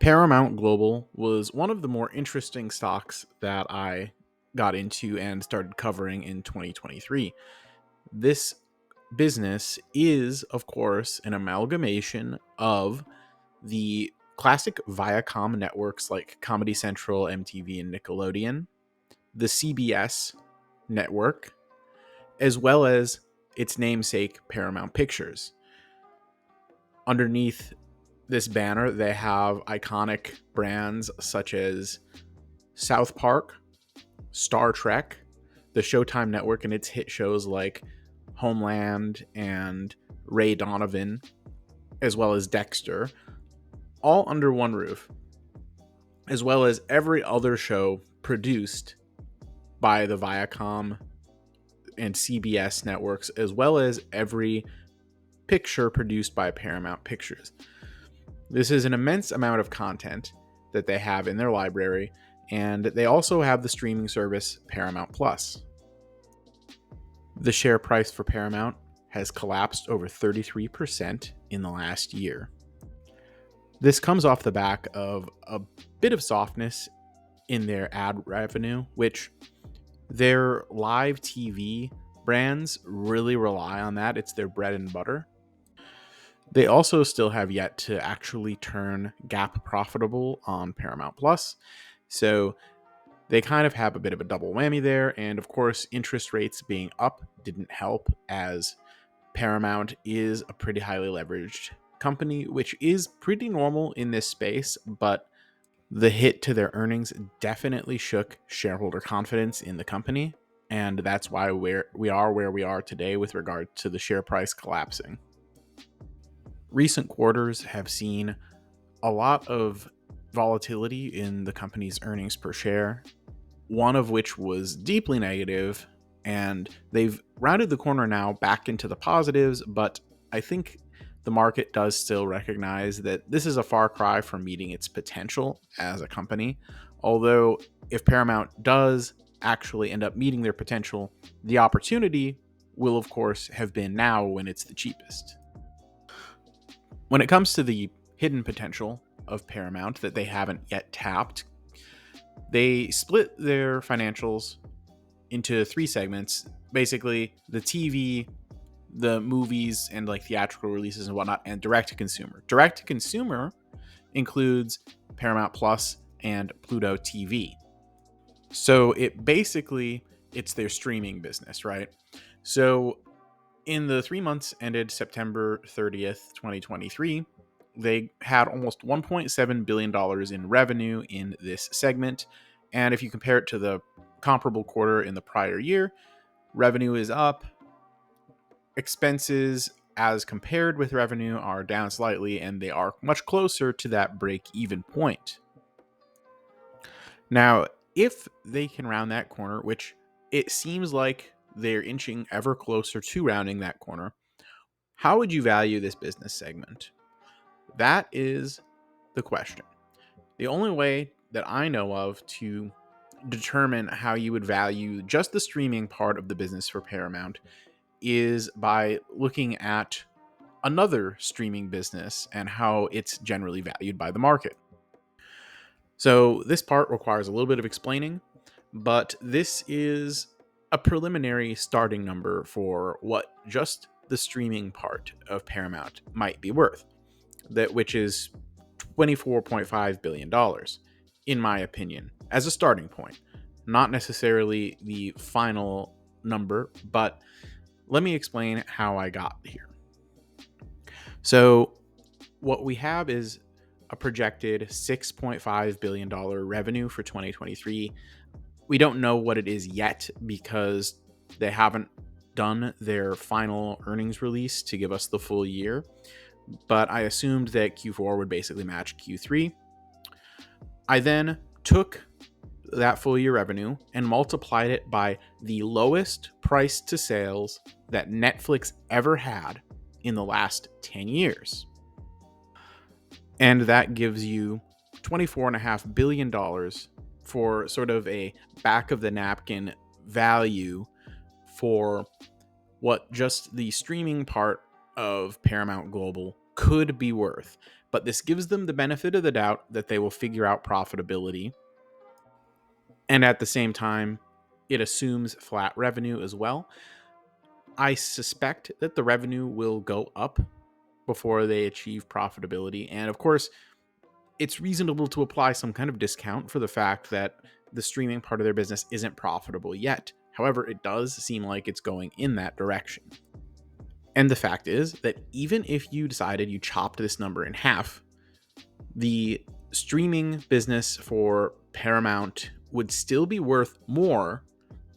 Paramount Global was one of the more interesting stocks that I got into and started covering in 2023. This business is, of course, an amalgamation of the classic Viacom networks like Comedy Central, MTV, and Nickelodeon, the CBS network, as well as its namesake, Paramount Pictures. Underneath this banner, they have iconic brands such as South Park, Star Trek, the Showtime network, and its hit shows like Homeland and Ray Donovan, as well as Dexter, all under one roof, as well as every other show produced by the Viacom and CBS networks, as well as every picture produced by Paramount Pictures. This is an immense amount of content that they have in their library, and they also have the streaming service Paramount Plus. The share price for Paramount has collapsed over 33% in the last year. This comes off the back of a bit of softness in their ad revenue, which their live TV brands really rely on that. It's their bread and butter. They also still have yet to actually turn GAAP profitable on Paramount Plus. So they kind of have a bit of a double whammy there. And of course, interest rates being up didn't help, as Paramount is a pretty highly leveraged company, which is pretty normal in this space, but the hit to their earnings definitely shook shareholder confidence in the company. And that's why we are where we are today with regard to the share price collapsing. Recent quarters have seen a lot of volatility in the company's earnings per share, one of which was deeply negative, and they've rounded the corner now back into the positives, but I think the market does still recognize that this is a far cry from meeting its potential as a company. Although if Paramount does actually end up meeting their potential, the opportunity will of course have been now when it's the cheapest. When it comes to the hidden potential of Paramount that they haven't yet tapped, they split their financials into three segments. Basically, the TV, the movies, and like theatrical releases and whatnot, and direct to consumer. Direct to consumer includes Paramount Plus and Pluto TV. So it's their streaming business, right? So in the 3 months ended September 30th, 2023, they had almost $1.7 billion in revenue in this segment. And if you compare it to the comparable quarter in the prior year, revenue is up. Expenses as compared with revenue are down slightly, and they are much closer to that break-even point. Now, if they can round that corner, which it seems like they're inching ever closer to rounding that corner, how would you value this business segment? That is the question. The only way that I know of to determine how you would value just the streaming part of the business for Paramount is by looking at another streaming business and how it's generally valued by the market. So this part requires a little bit of explaining, but this is a preliminary starting number for what just the streaming part of Paramount might be worth, which is $24.5 billion, in my opinion, as a starting point. Not necessarily the final number, but let me explain how I got here. So what we have is a projected $6.5 billion revenue for 2023. We don't know what it is yet because they haven't done their final earnings release to give us the full year, but I assumed that Q4 would basically match Q3. I then took that full year revenue and multiplied it by the lowest price to sales that Netflix ever had in the last 10 years. And that gives you $24.5 billion for sort of a back of the napkin value for what just the streaming part of Paramount Global could be worth. But this gives them the benefit of the doubt that they will figure out profitability. And at the same time, it assumes flat revenue as well. I suspect that the revenue will go up before they achieve profitability. And of course, it's reasonable to apply some kind of discount for the fact that the streaming part of their business isn't profitable yet. However, it does seem like it's going in that direction. And the fact is that even if you decided you chopped this number in half, the streaming business for Paramount would still be worth more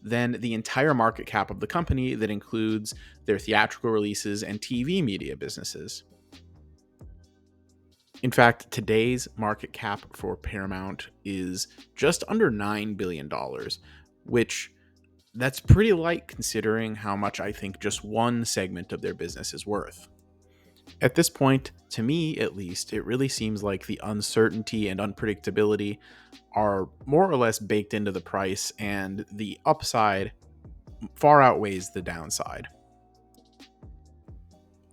than the entire market cap of the company that includes their theatrical releases and TV media businesses. In fact, today's market cap for Paramount is just under $9 billion, which that's pretty light considering how much I think just one segment of their business is worth. At this point, to me at least, it really seems like the uncertainty and unpredictability are more or less baked into the price, and the upside far outweighs the downside.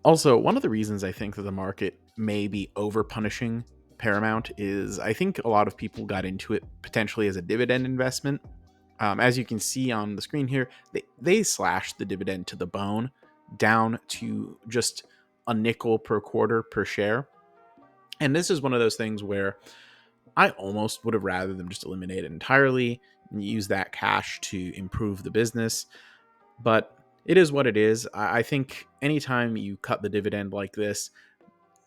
Also, one of the reasons I think that the market may be over punishing Paramount is I think a lot of people got into it potentially as a dividend investment. As you can see on the screen here, they slashed the dividend to the bone down to just a nickel per quarter per share. And this is one of those things where I almost would have rather them just eliminate it entirely and use that cash to improve the business. But it is what it is. I think anytime you cut the dividend like this,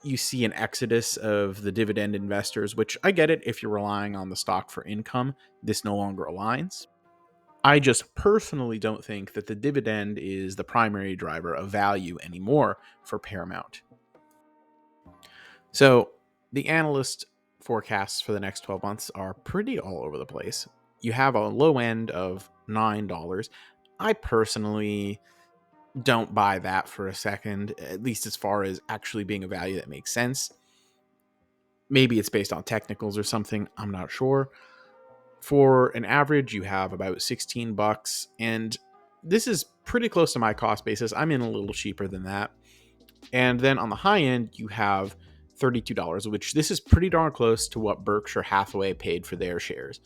you see an exodus of the dividend investors, which I get it. If you're relying on the stock for income, this no longer aligns. I just personally don't think that the dividend is the primary driver of value anymore for Paramount. So the analyst forecasts for the next 12 months are pretty all over the place. You have a low end of $9. I personally don't buy that for a second, at least as far as actually being a value that makes sense. Maybe it's based on technicals or something, I'm not sure. For an average, you have about 16 bucks, and this is pretty close to my cost basis. I'm in a little cheaper than that. And then on the high end, you have $32, which this is pretty darn close to what Berkshire Hathaway paid for their shares.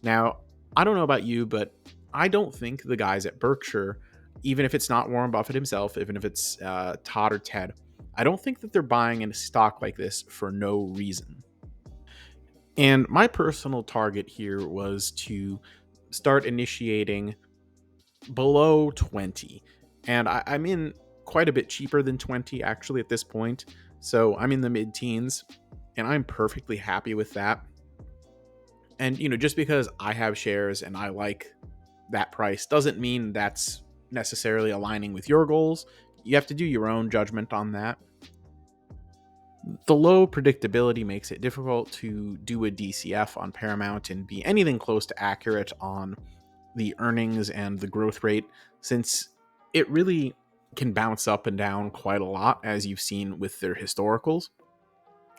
Now, I don't know about you, but I don't think the guys at Berkshire, even if it's not Warren Buffett himself, even if it's Todd or Ted, I don't think that they're buying in a stock like this for no reason. And my personal target here was to start initiating below 20. And I'm in quite a bit cheaper than 20 actually at this point. So I'm in the mid-teens, and I'm perfectly happy with that. And, just because I have shares and I like that price doesn't mean that's necessarily aligning with your goals. You have to do your own judgment on that. The low predictability makes it difficult to do a DCF on Paramount and be anything close to accurate on the earnings and the growth rate, since it really can bounce up and down quite a lot, as you've seen with their historicals.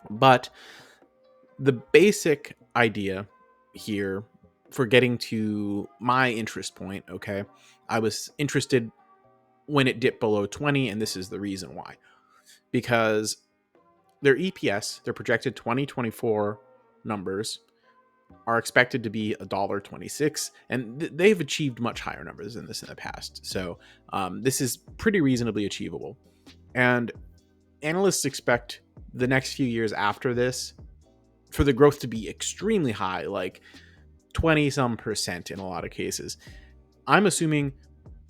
But the basic idea here for getting to my interest point, okay, I was interested when it dipped below 20, and this is the reason why. Because their EPS, their projected 2024 numbers, are expected to be $1.26, and they've achieved much higher numbers than this in the past. So this is pretty reasonably achievable. And analysts expect the next few years after this for the growth to be extremely high, like 20% in a lot of cases. I'm assuming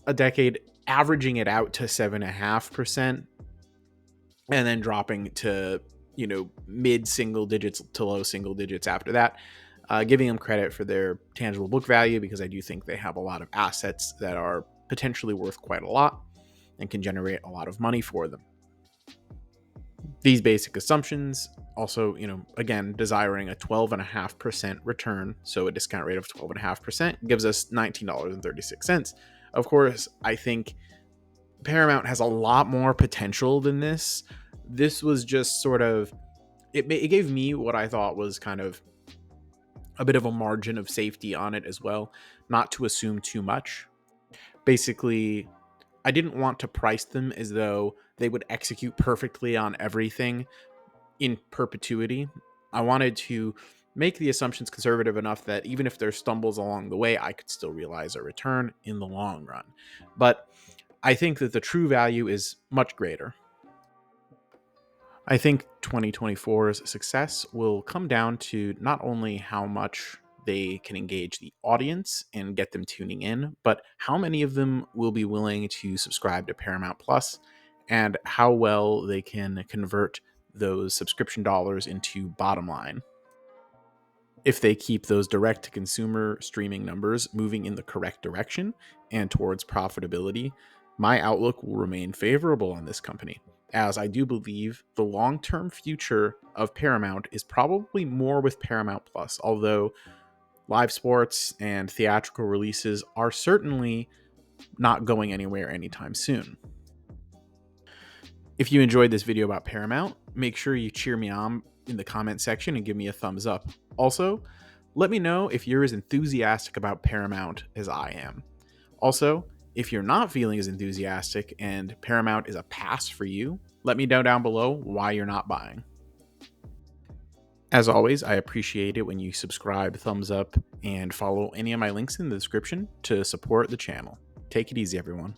a decade averaging it out to 7.5%, and then dropping to, mid single digits to low single digits after that. Giving them credit for their tangible book value, because I do think they have a lot of assets that are potentially worth quite a lot and can generate a lot of money for them. These basic assumptions also, again, desiring a 12.5% return, so a discount rate of 12.5% gives us $19.36. Of course, I think Paramount has a lot more potential than this. This was just sort of, it gave me what I thought was kind of a bit of a margin of safety on it as well, not to assume too much. Basically, I didn't want to price them as though they would execute perfectly on everything in perpetuity. I wanted to make the assumptions conservative enough that even if there's stumbles along the way, I could still realize a return in the long run. But I think that the true value is much greater. I think 2024's success will come down to not only how much they can engage the audience and get them tuning in, but how many of them will be willing to subscribe to Paramount Plus and how well they can convert those subscription dollars into bottom line. If they keep those direct to consumer streaming numbers moving in the correct direction and towards profitability, my outlook will remain favorable on this company, as I do believe the long term future of Paramount is probably more with Paramount Plus, although live sports and theatrical releases are certainly not going anywhere anytime soon. If you enjoyed this video about Paramount, make sure you cheer me on in the comment section and give me a thumbs up. Also, let me know if you're as enthusiastic about Paramount as I am. Also, if you're not feeling as enthusiastic and Paramount is a pass for you, let me know down below why you're not buying. As always, I appreciate it when you subscribe, thumbs up, and follow any of my links in the description to support the channel. Take it easy, everyone.